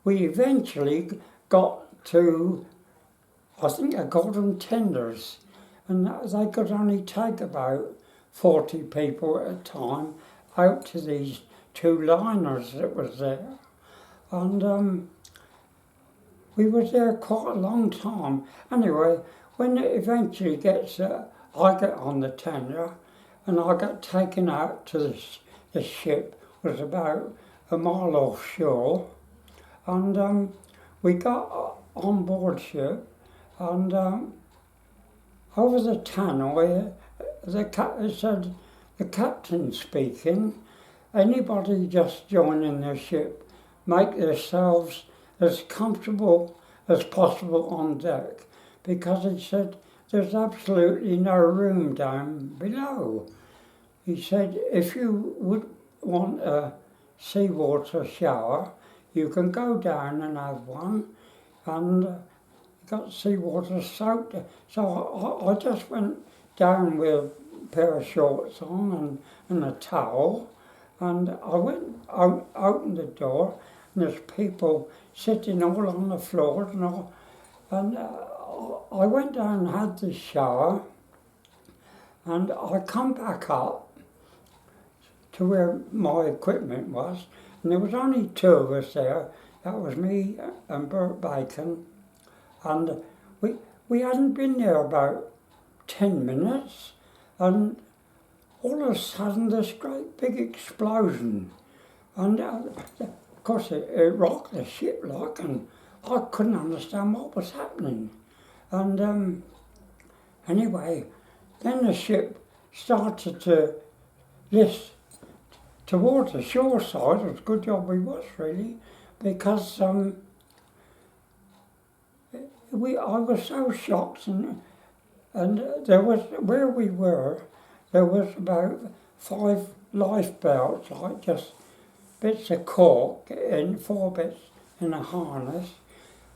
we eventually got to, I think I called them tenders, and they could only take about 40 people at a time out to these 2 liners that was there. And we were there quite a long time. Anyway, when it eventually gets, I get on the tender, and I got taken out to the ship, was about a mile offshore, and we got on board ship, and over the tannoy, it said, the captain speaking, anybody just joining the ship, make yourselves as comfortable as possible on deck, because he said there's absolutely no room down below. He said if you would want a seawater shower, you can go down and have one, and got seawater soaked. So I just went down with a pair of shorts on and a towel, and I went out, opened the door, and there's people sitting all on the floor, and I went down and had the shower, and I come back up to where my equipment was, and there was only 2 of us there. That was me and Bert Bacon, and we hadn't been there about 10 minutes, and all of a sudden this great big explosion, and of course it rocked the ship like, and I couldn't understand what was happening. And anyway, then the ship started to lift towards the shore side. It was a good job we was, really, because I was so shocked, and there was, where we were, there was about 5 lifeboats, like just bits of cork in 4 bits in a harness,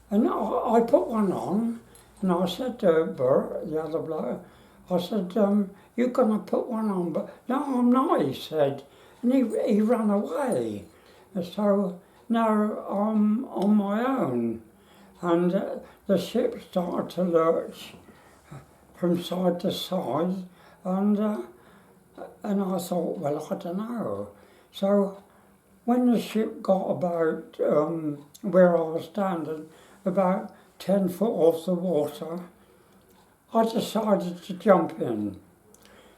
and I put one on, and I said to Bert, the other bloke, I said, you're going to put one on, but no, I'm not, he said, and he ran away. And so now I'm on my own, and the ship started to lurch from side to side, and I thought, well, I don't know. So when the ship got about where I was standing, about 10 foot off the water, I decided to jump in.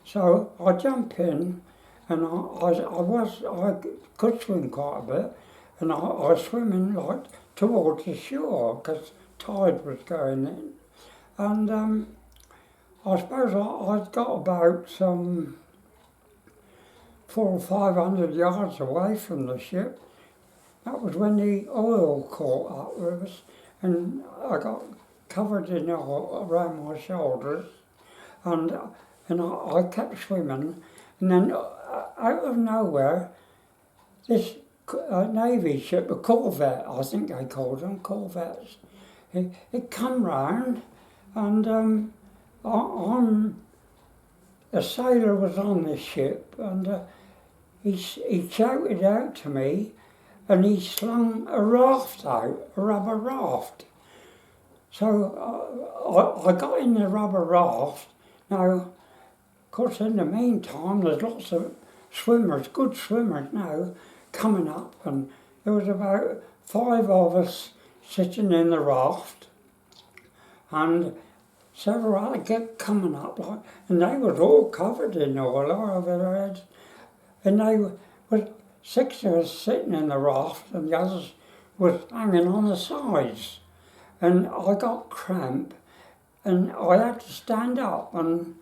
So I jumped in, and I could swim quite a bit, and I was swimming like towards the shore because tide was going in, and I suppose I'd got about 400 or 500 yards away from the ship. That was when the oil caught up with us, and I got covered in oil around my shoulders, and I kept swimming, and then out of nowhere, this Navy ship, a corvette, I think they called them, corvettes, it come round, and a sailor was on the ship, and he shouted out to me, and he slung a raft out, a rubber raft. So I got in the rubber raft. Now, of course, in the meantime, there's lots of swimmers, good swimmers now, coming up, and there was about 5 of us sitting in the raft, and several others kept coming up, like, and they was all covered in oil over their heads, and they was 6 of us sitting in the raft, and the others was hanging on the sides, and I got cramp, and I had to stand up, and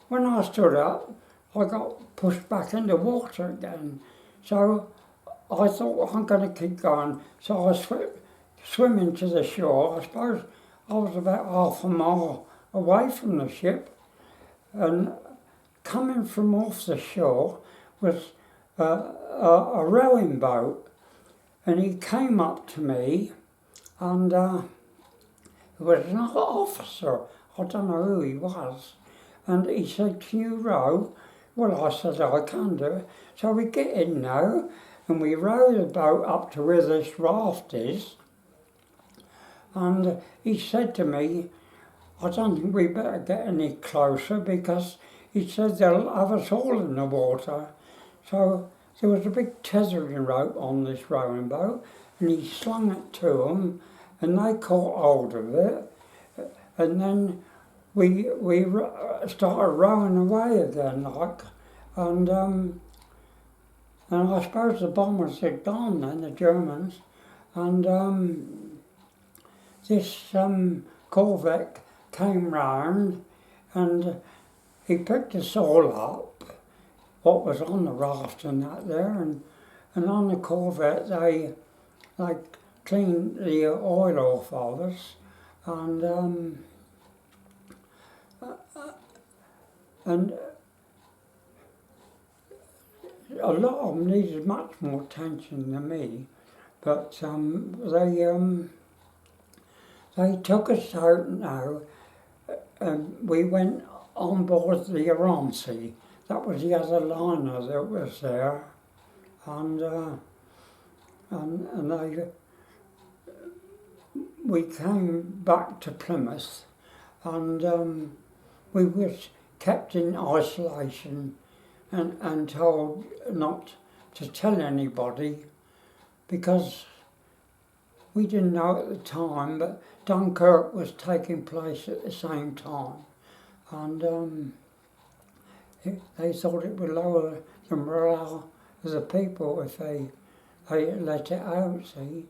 when I stood up, I got pushed back in the water again. So I thought, well, I'm going to keep going. So I was swimming to the shore. I suppose I was about half a mile away from the ship, and coming from off the shore was a rowing boat, and he came up to me, and it was an officer. I don't know who he was, and he said, "Can you row?" Well, I said, "I can do it." So we get in now, and we row the boat up to where this raft is, And he said to me, I don't think we better get any closer because he said they'll have us all in the water. So there was a big tethering rope on this rowing boat and he slung it to them and they caught hold of it and then we started rowing away again like and I suppose the bombers had gone then, the Germans, and this corvette came round and he picked us all up, what was on the raft and that there, and on the corvette they cleaned the oil off of us and a lot of them needed much more attention than me, but they took us out now and we went on board the Ernest. That was the other liner that was there, and we came back to Plymouth, and we was kept in isolation and told not to tell anybody because we didn't know at the time, but Dunkirk was taking place at the same time, and they thought it would lower the morale of the people if they let it out, see.